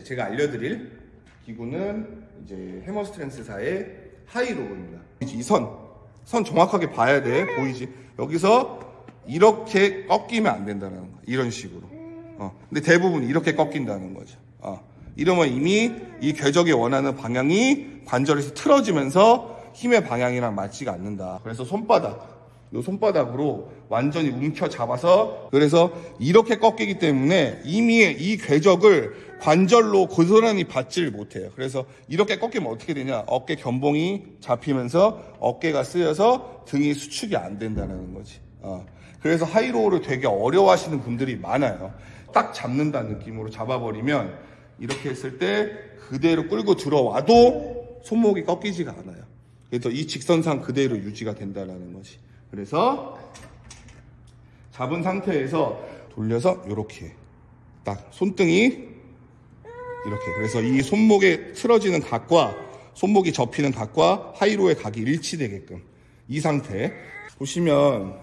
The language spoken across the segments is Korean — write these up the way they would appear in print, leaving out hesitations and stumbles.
제가 알려드릴 기구는 이제 해머스트렝스사의 하이로우입니다. 이 선 정확하게 봐야 돼. 보이지? 여기서 이렇게 꺾이면 안 된다는 거. 이런 식으로. 근데 대부분 이렇게 꺾인다는 거죠. 이러면 이미 이 궤적이 원하는 방향이 관절에서 틀어지면서 힘의 방향이랑 맞지가 않는다. 그래서 이 손바닥으로 완전히 움켜 잡아서, 그래서 이렇게 꺾이기 때문에 이미 이 궤적을 관절로 고스란히 받지를 못해요. 그래서 이렇게 꺾이면 어떻게 되냐? 어깨 견봉이 잡히면서 어깨가 쓰여서 등이 수축이 안 된다는 거지. 그래서 하이로우를 되게 어려워하시는 분들이 많아요. 딱 잡는다는 느낌으로 잡아버리면 이렇게 했을 때 그대로 끌고 들어와도 손목이 꺾이지가 않아요. 그래서 이 직선상 그대로 유지가 된다는 거지. 그래서 잡은 상태에서 돌려서 이렇게 딱 손등이 이렇게, 그래서 이 손목에 틀어지는 각과 손목이 접히는 각과 하이로우의 각이 일치되게끔 이 상태. 보시면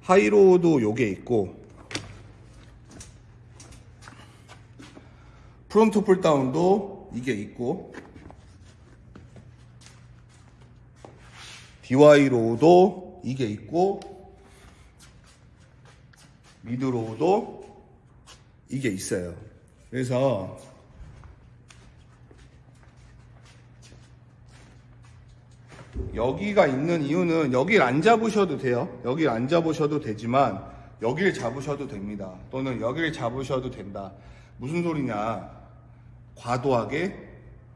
하이로우도 요게 있고 프론트 풀다운도 이게 있고 DY로우도 이게 있고 미드로우도 이게 있어요. 그래서 여기가 있는 이유는 여길 안 잡으셔도 돼요. 여길 안 잡으셔도 되지만 여길 잡으셔도 됩니다. 또는 여길 잡으셔도 된다. 무슨 소리냐? 과도하게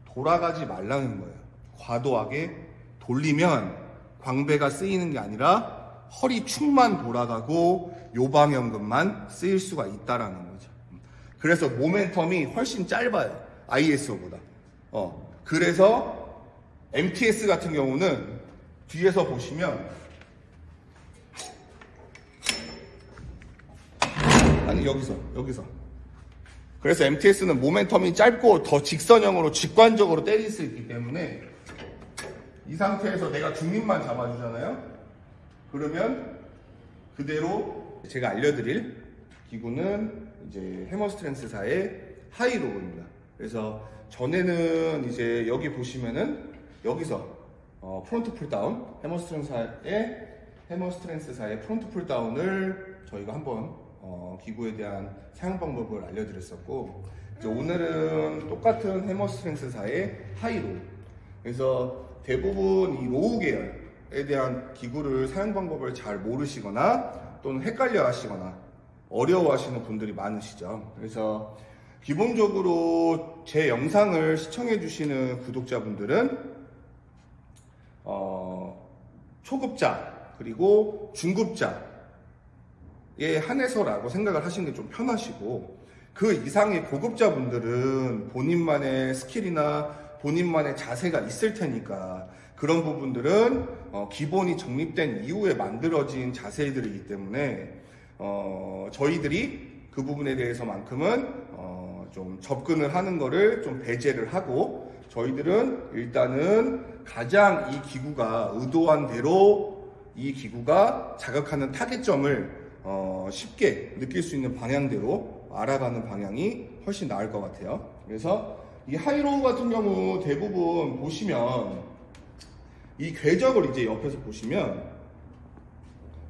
돌아가지 말라는 거예요. 과도하게 돌리면 광배가 쓰이는 게 아니라 허리 축만 돌아가고 요방연근만 쓰일 수가 있다라는 거죠. 그래서 모멘텀이 훨씬 짧아요. ISO보다. 그래서 MTS 같은 경우는 뒤에서 보시면 아니 여기서 그래서 MTS는 모멘텀이 짧고 더 직선형으로 직관적으로 때릴 수 있기 때문에 이 상태에서 내가 중립만 잡아주잖아요. 그러면 그대로 제가 알려드릴 기구는 이제 해머스트렝스사의 하이로우입니다. 그래서 전에는 이제 여기 보시면은 여기서 프론트 풀다운 해머스트렝스사의 프론트 풀다운을 저희가 한번 기구에 대한 사용 방법을 알려드렸었고, 이제 오늘은 똑같은 해머스트렝스사의 하이로우. 그래서 대부분 이 로우 계열에 대한 기구를 사용 방법을 잘 모르시거나 또는 헷갈려 하시거나 어려워하시는 분들이 많으시죠. 그래서 기본적으로 제 영상을 시청해 주시는 구독자분들은 초급자 그리고 중급자에 한해서라고 생각을 하시는 게 좀 편하시고, 그 이상의 고급자분들은 본인만의 스킬이나 본인만의 자세가 있을 테니까 그런 부분들은 기본이 정립된 이후에 만들어진 자세들이기 때문에 저희들이 그 부분에 대해서만큼은 좀 접근을 하는 거를 좀 배제를 하고, 저희들은 일단은 가장 이 기구가 의도한 대로 이 기구가 자극하는 타겟점을 쉽게 느낄 수 있는 방향대로 알아가는 방향이 훨씬 나을 것 같아요. 그래서 이 하이로우 같은 경우 대부분 보시면 이 궤적을 이제 옆에서 보시면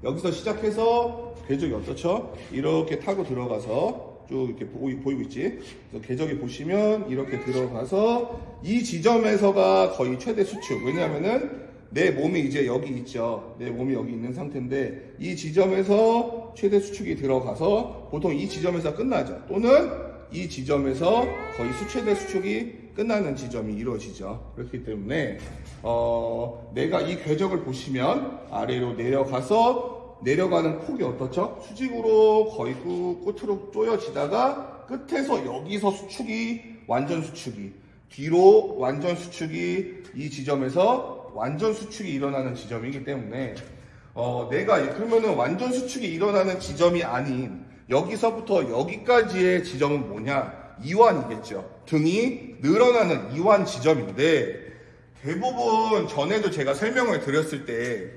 여기서 시작해서 궤적이 어떻죠? 이렇게 타고 들어가서 쭉 이렇게 보이고 있지? 그래서 궤적이 보시면 이렇게 들어가서 이 지점에서가 거의 최대 수축. 왜냐하면은 내 몸이 이제 여기 있죠. 내 몸이 여기 있는 상태인데 이 지점에서 최대 수축이 들어가서 보통 이 지점에서 끝나죠. 또는 이 지점에서 거의 최대 수축이 끝나는 지점이 이루어지죠. 그렇기 때문에 내가 이 궤적을 보시면 아래로 내려가서 내려가는 폭이 어떻죠? 수직으로 거의 끝으로 쪼여지다가 끝에서 여기서 수축이 완전 수축이 뒤로 완전 수축이 이 지점에서 완전 수축이 일어나는 지점이기 때문에 내가 그러면은 완전 수축이 일어나는 지점이 아닌 여기서부터 여기까지의 지점은 뭐냐? 이완이겠죠. 등이 늘어나는 이완 지점인데, 대부분 전에도 제가 설명을 드렸을 때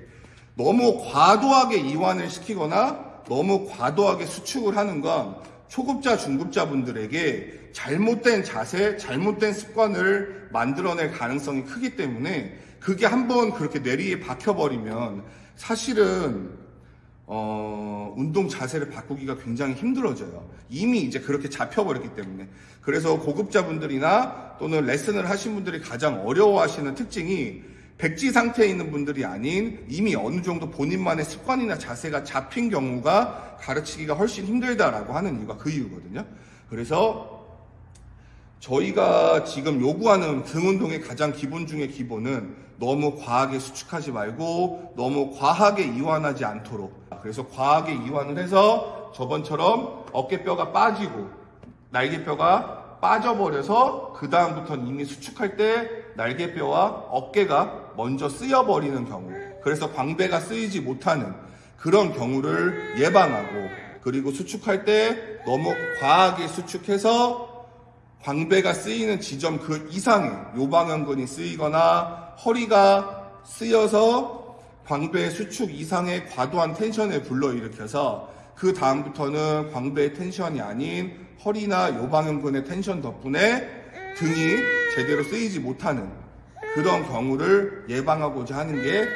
너무 과도하게 이완을 시키거나 너무 과도하게 수축을 하는 건 초급자, 중급자 분들에게 잘못된 자세, 잘못된 습관을 만들어낼 가능성이 크기 때문에 그게 한번 그렇게 뇌리에 박혀버리면 사실은 운동 자세를 바꾸기가 굉장히 힘들어져요. 이미 이제 그렇게 잡혀버렸기 때문에. 그래서 고급자분들이나 또는 레슨을 하신 분들이 가장 어려워하시는 특징이 백지 상태에 있는 분들이 아닌 이미 어느 정도 본인만의 습관이나 자세가 잡힌 경우가 가르치기가 훨씬 힘들다라고 하는 이유가 그 이유거든요. 그래서 저희가 지금 요구하는 등 운동의 가장 기본 중에 기본은 너무 과하게 수축하지 말고 너무 과하게 이완하지 않도록. 그래서 과하게 이완을 해서 저번처럼 어깨뼈가 빠지고 날개뼈가 빠져버려서 그 다음부터는 이미 수축할 때 날개뼈와 어깨가 먼저 쓰여버리는 경우, 그래서 광배가 쓰이지 못하는 그런 경우를 예방하고, 그리고 수축할 때 너무 과하게 수축해서 광배가 쓰이는 지점 그 이상의 요방형근이 쓰이거나 허리가 쓰여서 광배 수축 이상의 과도한 텐션을 불러일으켜서 그 다음부터는 광배의 텐션이 아닌 허리나 요방형근의 텐션 덕분에 등이 제대로 쓰이지 못하는 그런 경우를 예방하고자 하는 게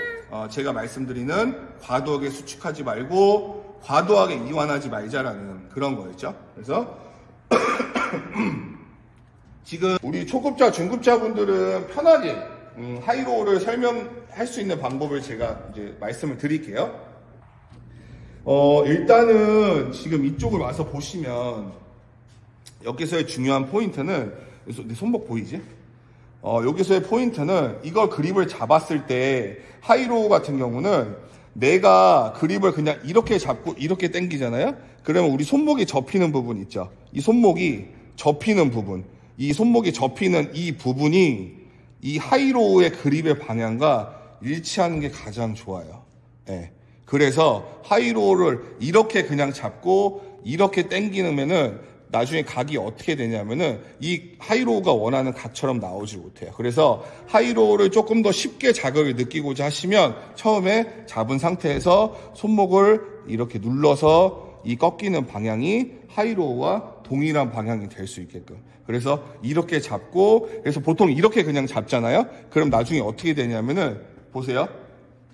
제가 말씀드리는 과도하게 수축하지 말고 과도하게 이완하지 말자라는 그런 거였죠. 그래서 지금 우리 초급자, 중급자분들은 편하게 하이로우를 설명할 수 있는 방법을 제가 이제 말씀을 드릴게요. 일단은 지금 이쪽을 와서 보시면 여기서의 중요한 포인트는, 내 손목 보이지? 여기서의 포인트는 이걸 그립을 잡았을 때 하이로우 같은 경우는 내가 그립을 그냥 이렇게 잡고 이렇게 당기잖아요? 그러면 우리 손목이 접히는 부분 있죠? 이 손목이 접히는 부분, 이 손목이 접히는 이 부분이 이 하이로우의 그립의 방향과 일치하는 게 가장 좋아요. 네. 그래서 하이로우를 이렇게 그냥 잡고 이렇게 당기면은 나중에 각이 어떻게 되냐면은 이 하이로우가 원하는 각처럼 나오지 못해요. 그래서 하이로우를 조금 더 쉽게 자극을 느끼고자 하시면 처음에 잡은 상태에서 손목을 이렇게 눌러서 이 꺾이는 방향이 하이로우와 동일한 방향이 될 수 있게끔. 그래서 이렇게 잡고, 그래서 보통 이렇게 그냥 잡잖아요. 그럼 나중에 어떻게 되냐면은 보세요.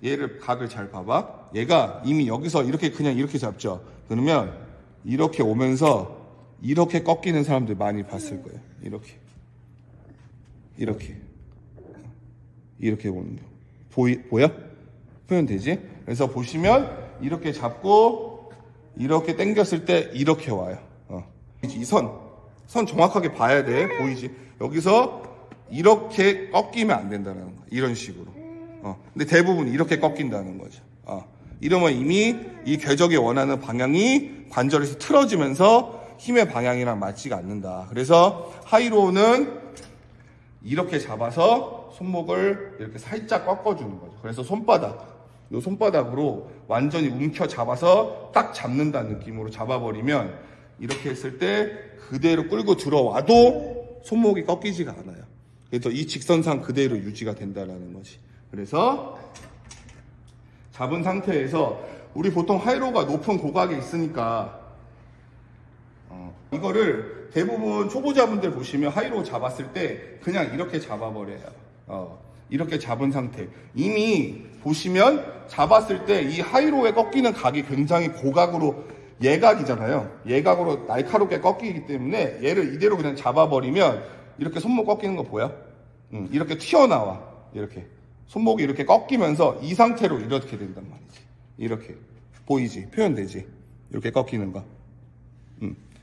얘를 각을 잘 봐봐. 얘가 이미 여기서 이렇게 그냥 이렇게 잡죠. 그러면 이렇게 오면서 이렇게 꺾이는 사람들 많이 봤을 거예요. 이렇게 보는 거 보여? 표현되지? 그래서 보시면 이렇게 잡고 이렇게 당겼을 때 이렇게 와요. 이 선 정확하게 봐야 돼. 보이지? 여기서 이렇게 꺾이면 안 된다는 거. 이런 식으로. 근데 대부분 이렇게 꺾인다는 거죠. 이러면 이미 이 궤적이 원하는 방향이 관절에서 틀어지면서 힘의 방향이랑 맞지가 않는다. 그래서 하이로우는 이렇게 잡아서 손목을 이렇게 살짝 꺾어주는 거죠. 그래서 이 손바닥으로 완전히 움켜 잡아서 딱 잡는다는 느낌으로 잡아버리면 이렇게 했을 때 그대로 끌고 들어와도 손목이 꺾이지가 않아요. 그래서 이 직선상 그대로 유지가 된다는 거지. 그래서 잡은 상태에서 우리 보통 하이로우가 높은 고각에 있으니까 이거를 대부분 초보자분들 보시면 하이로우 잡았을 때 그냥 이렇게 잡아버려요. 이렇게 잡은 상태. 이미 보시면 잡았을 때 이 하이로우에 꺾이는 각이 굉장히 고각으로 예각이잖아요. 예각으로 날카롭게 꺾이기 때문에 얘를 이대로 그냥 잡아버리면 이렇게 손목 꺾이는 거 보여? 이렇게 튀어나와. 이렇게. 손목이 이렇게 꺾이면서 이 상태로 이렇게 된단 말이지. 이렇게. 보이지? 표현되지? 이렇게 꺾이는 거.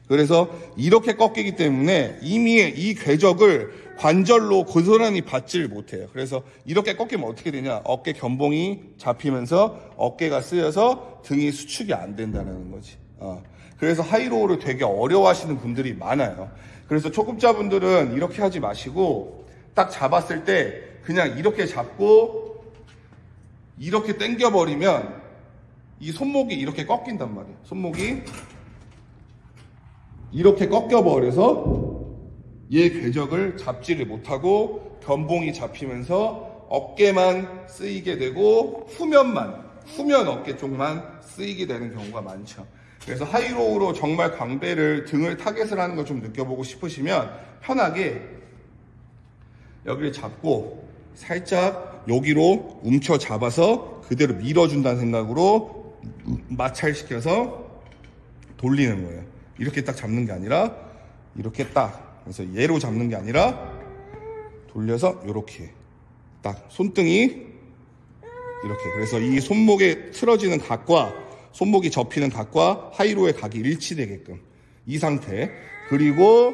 그래서 이렇게 꺾이기 때문에 이미 이 궤적을 관절로 고스란히 받지를 못해요. 그래서 이렇게 꺾이면 어떻게 되냐? 어깨 견봉이 잡히면서 어깨가 쓰여서 등이 수축이 안 된다는 거지. 그래서 하이로우를 되게 어려워하시는 분들이 많아요. 그래서 초급자분들은 이렇게 하지 마시고 딱 잡았을 때 그냥 이렇게 잡고 이렇게 당겨버리면 이 손목이 이렇게 꺾인단 말이에요. 손목이 이렇게 꺾여버려서 얘 궤적을 잡지를 못하고 견봉이 잡히면서 어깨만 쓰이게 되고 후면 어깨 쪽만 쓰이게 되는 경우가 많죠. 그래서 하이로우로 정말 광배를 등을 타겟을 하는 걸 좀 느껴보고 싶으시면 편하게 여기를 잡고 살짝 여기로 움켜 잡아서 그대로 밀어준다는 생각으로 마찰시켜서 돌리는 거예요. 이렇게 딱 잡는 게 아니라 이렇게 딱, 그래서 얘로 잡는 게 아니라 돌려서 이렇게 딱 손등이 이렇게, 그래서 이 손목에 틀어지는 각과 손목이 접히는 각과 하이로의 각이 일치되게끔 이 상태. 그리고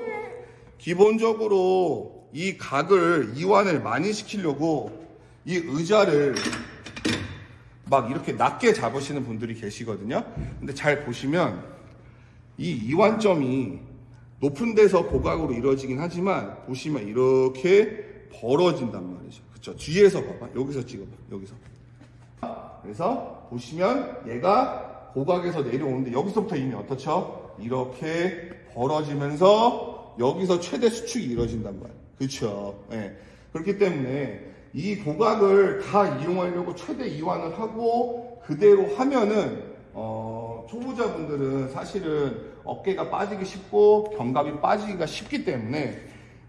기본적으로 이 각을 이완을 많이 시키려고 이 의자를 막 이렇게 낮게 잡으시는 분들이 계시거든요. 근데 잘 보시면 이 이완점이 높은 데서 고각으로 이루어지긴 하지만 보시면 이렇게 벌어진단 말이죠. 그쵸? 뒤에서 봐봐. 여기서 찍어봐. 여기서. 그래서 보시면 얘가 고각에서 내려오는데 여기서부터 이미 어떻죠? 이렇게 벌어지면서 여기서 최대 수축이 이루어진단 말이에요. 그쵸? 네. 그렇기 때문에 이 고각을 다 이용하려고 최대 이완을 하고 그대로 하면은 초보자분들은 사실은 어깨가 빠지기 쉽고 견갑이 빠지기가 쉽기 때문에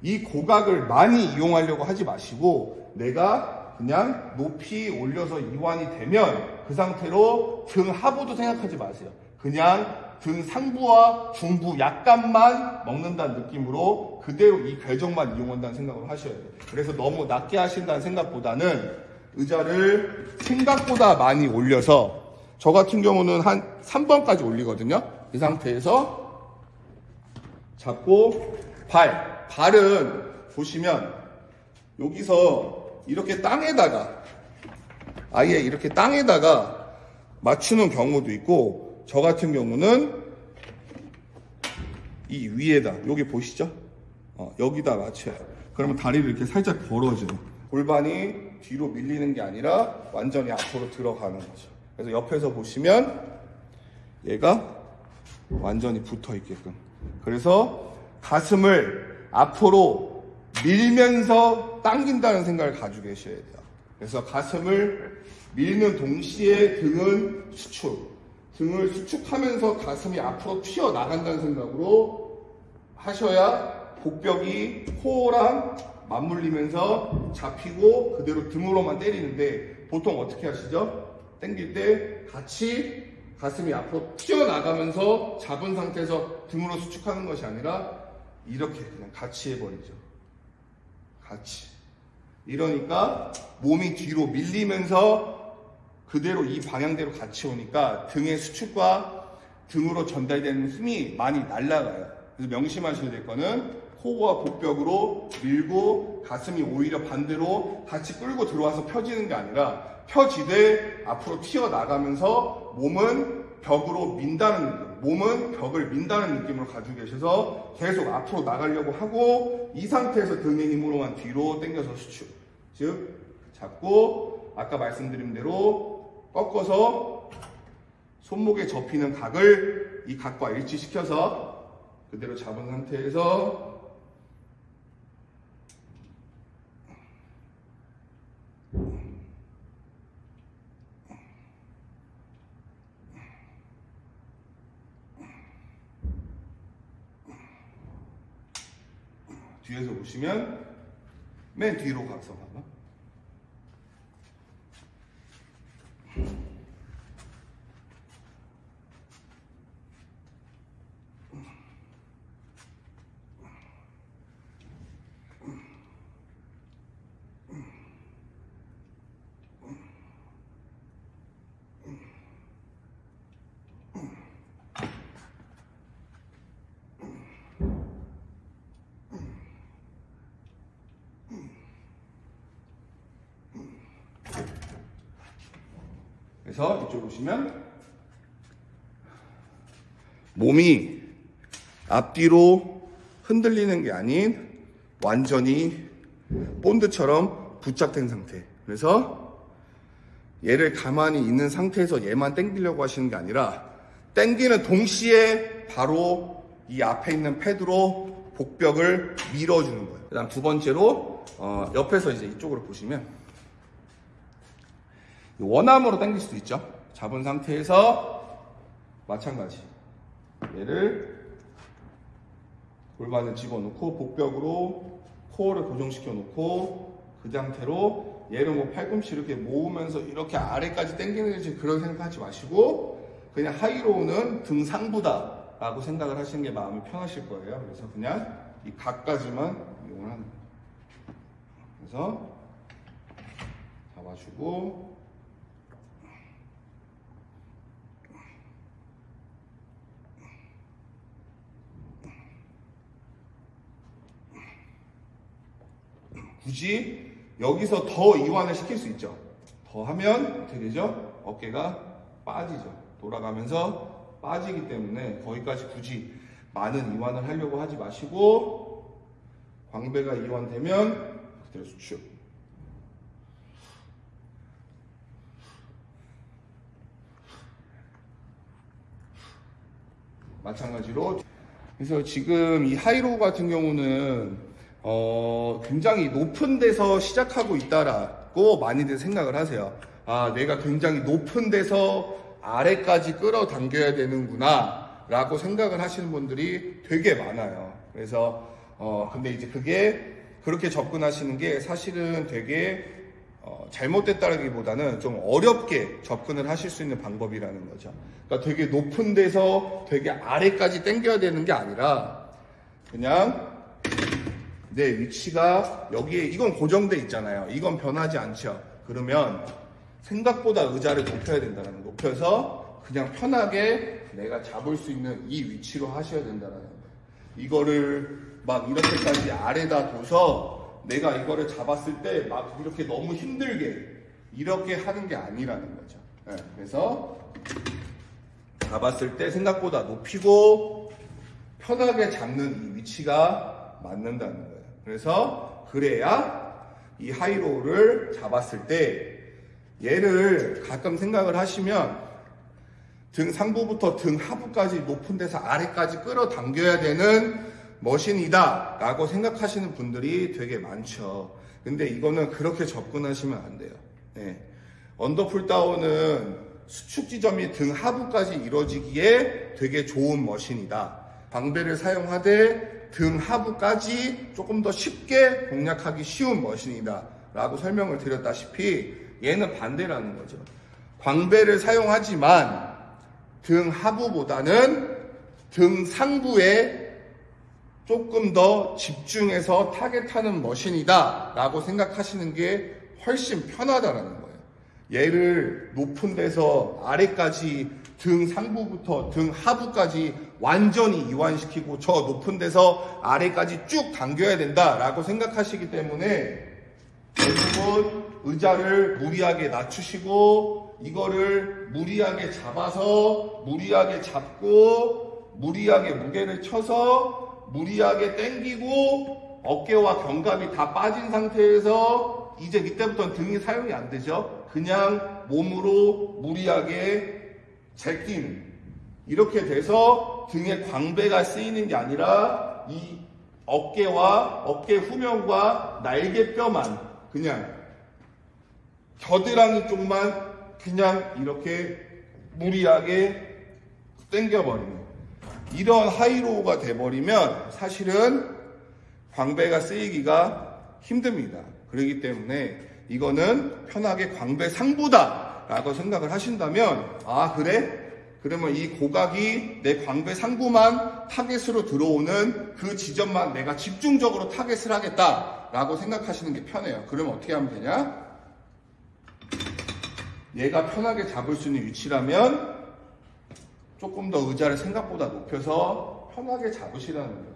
이 고각을 많이 이용하려고 하지 마시고 내가 그냥 높이 올려서 이완이 되면 그 상태로 등 하부도 생각하지 마세요. 그냥 등 상부와 중부 약간만 먹는다는 느낌으로 그대로 이 궤적만 이용한다는 생각으로 하셔야 돼요. 그래서 너무 낮게 하신다는 생각보다는 의자를 생각보다 많이 올려서 저 같은 경우는 한 3번까지 올리거든요. 이 상태에서 잡고 발은 보시면 여기서 이렇게 땅에다가 아예 이렇게 땅에다가 맞추는 경우도 있고 저 같은 경우는 이 위에다 여기 보시죠? 여기다 맞춰요. 그러면 다리를 이렇게 살짝 벌어져요. 골반이 뒤로 밀리는 게 아니라 완전히 앞으로 들어가는 거죠. 그래서 옆에서 보시면 얘가 완전히 붙어 있게끔. 그래서 가슴을 앞으로 밀면서 당긴다는 생각을 가지고 계셔야 돼요. 그래서 가슴을 밀는 동시에 등은 수축. 등을 수축하면서 가슴이 앞으로 튀어나간다는 생각으로 하셔야 복벽이 코랑 맞물리면서 잡히고 그대로 등으로만 때리는데 보통 어떻게 하시죠? 당길 때 같이 가슴이 앞으로 튀어나가면서 잡은 상태에서 등으로 수축하는 것이 아니라 이렇게 그냥 같이 해버리죠. 같이. 이러니까 몸이 뒤로 밀리면서 그대로 이 방향대로 같이 오니까 등의 수축과 등으로 전달되는 힘이 많이 날아가요. 그래서 명심하셔야 될 거는 코어와 복벽으로 밀고 가슴이 오히려 반대로 같이 끌고 들어와서 펴지는 게 아니라 펴지되 앞으로 튀어나가면서 몸은 벽으로 민다는 느낌, 몸은 벽을 민다는 느낌으로 가지고 계셔서 계속 앞으로 나가려고 하고 이 상태에서 등의 힘으로만 뒤로 당겨서 수축. 즉 잡고 아까 말씀드린 대로 꺾어서 손목에 접히는 각을 이 각과 일치시켜서 그대로 잡은 상태에서 뒤에서 보시면 맨 뒤로 가서 봐봐. 그래서 이쪽 보시면 몸이 앞뒤로 흔들리는 게 아닌 완전히 본드처럼 부착된 상태. 그래서 얘를 가만히 있는 상태에서 얘만 당기려고 하시는 게 아니라 당기는 동시에 바로 이 앞에 있는 패드로 복벽을 밀어주는 거예요. 그 다음 두 번째로 옆에서 이제 이쪽으로 보시면 원암으로 당길 수도 있죠. 잡은 상태에서 마찬가지 얘를 골반을 집어넣고 복벽으로 코어를 고정시켜 놓고 그 상태로 얘를 뭐 팔꿈치 이렇게 모으면서 이렇게 아래까지 당기는 그런 생각하지 마시고 그냥 하이로우는 등 상부다 라고 생각을 하시는 게 마음이 편하실 거예요. 그래서 그냥 이 각까지만 이용을 하는 거예요. 그래서 잡아주고 굳이 여기서 더 이완을 시킬 수 있죠. 더 하면 어떻게 되죠? 어깨가 빠지죠. 돌아가면서 빠지기 때문에 거기까지 굳이 많은 이완을 하려고 하지 마시고 광배가 이완되면 그대로 수축. 마찬가지로 그래서 지금 이 하이로우 같은 경우는 굉장히 높은 데서 시작하고 있다라고 많이들 생각을 하세요. 아, 내가 굉장히 높은 데서 아래까지 끌어당겨야 되는구나 라고 생각을 하시는 분들이 되게 많아요. 그래서 근데 이제 그게 그렇게 접근하시는 게 사실은 되게 잘못됐다기보다는 좀 어렵게 접근을 하실 수 있는 방법이라는 거죠. 그러니까 되게 높은 데서 되게 아래까지 당겨야 되는 게 아니라 그냥 내 위치가 여기에 이건 고정돼 있잖아요. 이건 변하지 않죠. 그러면 생각보다 의자를 높여야 된다는 거. 높여서 그냥 편하게 내가 잡을 수 있는 이 위치로 하셔야 된다는 거예요. 이거를 막 이렇게까지 아래다 둬서 내가 이거를 잡았을 때 막 이렇게 너무 힘들게 이렇게 하는 게 아니라는 거죠. 네, 그래서 잡았을 때 생각보다 높이고 편하게 잡는 이 위치가 맞는다는 거예요. 그래서 그래야 이 하이로우를 잡았을 때 얘를 가끔 생각을 하시면 등 상부부터 등 하부까지 높은 데서 아래까지 끌어당겨야 되는 머신이다 라고 생각하시는 분들이 되게 많죠. 근데 이거는 그렇게 접근하시면 안 돼요. 네. 언더풀 다운은 수축 지점이 등 하부까지 이루어지기에 되게 좋은 머신이다. 광배를 사용하되 등 하부까지 조금 더 쉽게 공략하기 쉬운 머신이다 라고 설명을 드렸다시피 얘는 반대라는 거죠. 광배를 사용하지만 등 하부보다는 등 상부에 조금 더 집중해서 타겟하는 머신이다 라고 생각하시는 게 훨씬 편하다라는 거예요. 얘를 높은 데서 아래까지 등 상부부터 등 하부까지 완전히 이완시키고 저 높은 데서 아래까지 쭉 당겨야 된다 라고 생각하시기 때문에 결국은 의자를 무리하게 낮추시고 이거를 무리하게 잡아서 무리하게 잡고 무리하게 무게를 쳐서 무리하게 당기고 어깨와 견갑이 다 빠진 상태에서 이제 이때부터는 등이 사용이 안 되죠. 그냥 몸으로 무리하게 제끼는 이렇게 돼서 등에 광배가 쓰이는 게 아니라 이 어깨와 어깨 후면과 날개뼈만 그냥 겨드랑이 쪽만 그냥 이렇게 무리하게 당겨버리는 이런 하이로우가 돼버리면 사실은 광배가 쓰이기가 힘듭니다. 그렇기 때문에 이거는 편하게 광배 상부다 라고 생각을 하신다면 아 그래? 그러면 이 고각이 내 광배 상부만 타겟으로 들어오는 그 지점만 내가 집중적으로 타겟을 하겠다 라고 생각하시는 게 편해요. 그러면 어떻게 하면 되냐? 얘가 편하게 잡을 수 있는 위치라면 조금 더 의자를 생각보다 높여서 편하게 잡으시라는 거예요.